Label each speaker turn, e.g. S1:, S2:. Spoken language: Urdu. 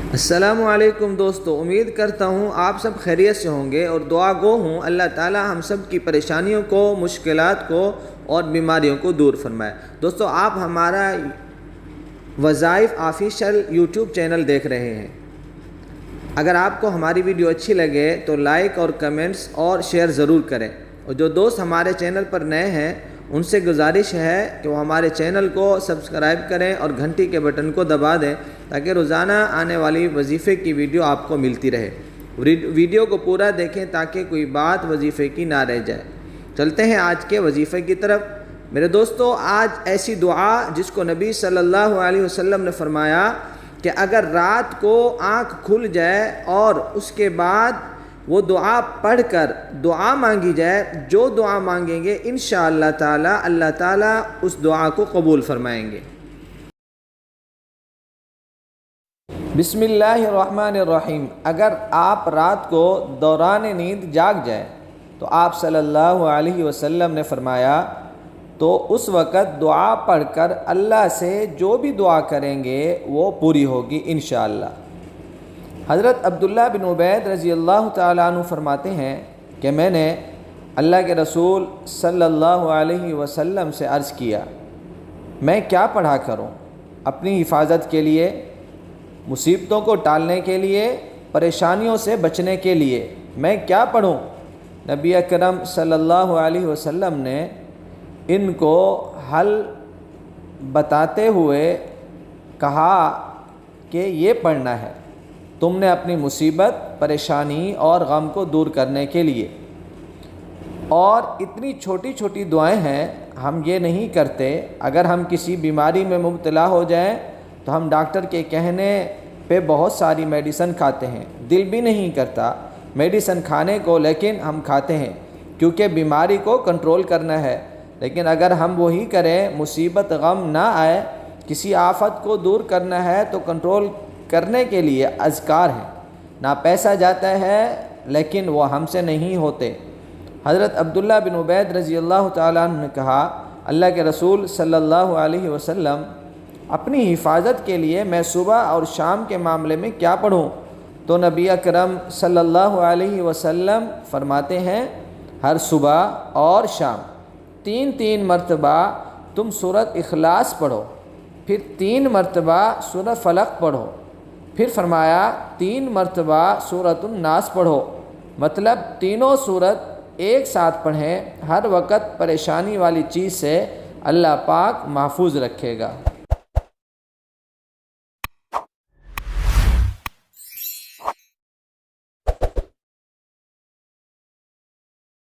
S1: السلام علیکم دوستو، امید کرتا ہوں آپ سب خیریت سے ہوں گے اور دعا گو ہوں اللہ تعالی ہم سب کی پریشانیوں کو، مشکلات کو اور بیماریوں کو دور فرمائے۔ دوستو، آپ ہمارا وظائف آفیشیل یوٹیوب چینل دیکھ رہے ہیں۔ اگر آپ کو ہماری ویڈیو اچھی لگے تو لائک اور کمنٹس اور شیئر ضرور کریں، اور جو دوست ہمارے چینل پر نئے ہیں ان سے گزارش ہے کہ وہ ہمارے چینل کو سبسکرائب کریں اور گھنٹی کے بٹن کو دبا دیں تاکہ روزانہ آنے والی وظیفے کی ویڈیو آپ کو ملتی رہے۔ ویڈیو کو پورا دیکھیں تاکہ کوئی بات وظیفے کی نہ رہ جائے۔ چلتے ہیں آج کے وظیفے کی طرف۔ میرے دوستو، آج ایسی دعا جس کو نبی صلی اللہ علیہ وسلم نے فرمایا کہ اگر رات کو آنکھ کھل جائے اور اس کے بعد وہ دعا پڑھ کر دعا مانگی جائے، جو دعا مانگیں گے انشاءاللہ تعالی اللہ تعالی اس دعا کو قبول فرمائیں گے۔ بسم اللہ الرحمن الرحیم۔ اگر آپ رات کو دوران نیند جاگ جائیں تو آپ صلی اللہ علیہ وسلم نے فرمایا تو اس وقت دعا پڑھ کر اللہ سے جو بھی دعا کریں گے وہ پوری ہوگی انشاءاللہ۔ حضرت عبداللہ بن عبید رضی اللہ تعالیٰ عنہ فرماتے ہیں کہ میں نے اللہ کے رسول صلی اللہ علیہ وسلم سے عرض کیا، میں کیا پڑھا کروں؟ اپنی حفاظت کے لیے، مصیبتوں کو ٹالنے کے لیے، پریشانیوں سے بچنے کے لیے میں کیا پڑھوں؟ نبی اکرم صلی اللہ علیہ وسلم نے ان کو حل بتاتے ہوئے کہا کہ یہ پڑھنا ہے تم نے اپنی مصیبت، پریشانی اور غم کو دور کرنے کے لیے۔ اور اتنی چھوٹی چھوٹی دعائیں ہیں، ہم یہ نہیں کرتے۔ اگر ہم کسی بیماری میں مبتلا ہو جائیں تو ہم ڈاکٹر کے کہنے پہ بہت ساری میڈیسن کھاتے ہیں، دل بھی نہیں کرتا میڈیسن کھانے کو، لیکن ہم کھاتے ہیں کیونکہ بیماری کو کنٹرول کرنا ہے۔ لیکن اگر ہم وہی کریں، مصیبت غم نہ آئے، کسی آفت کو دور کرنا ہے تو کنٹرول کرنے کے لیے اذکار ہیں۔ نہ پیسہ جاتا ہے لیکن وہ ہم سے نہیں ہوتے۔ حضرت عبداللہ بن عبید رضی اللہ تعالیٰ عنہ نے کہا، اللہ کے رسول صلی اللہ علیہ وسلم اپنی حفاظت کے لیے میں صبح اور شام کے معاملے میں کیا پڑھوں؟ تو نبی اکرم صلی اللہ علیہ وسلم فرماتے ہیں، ہر صبح اور شام 3 مرتبہ تم سورۃ اخلاص پڑھو، پھر 3 مرتبہ سورۃ فلق پڑھو، پھر فرمایا 3 مرتبہ سورۃ الناس پڑھو۔ مطلب تینوں سورت ایک ساتھ پڑھیں، ہر وقت پریشانی والی چیز سے اللہ پاک محفوظ رکھے گا۔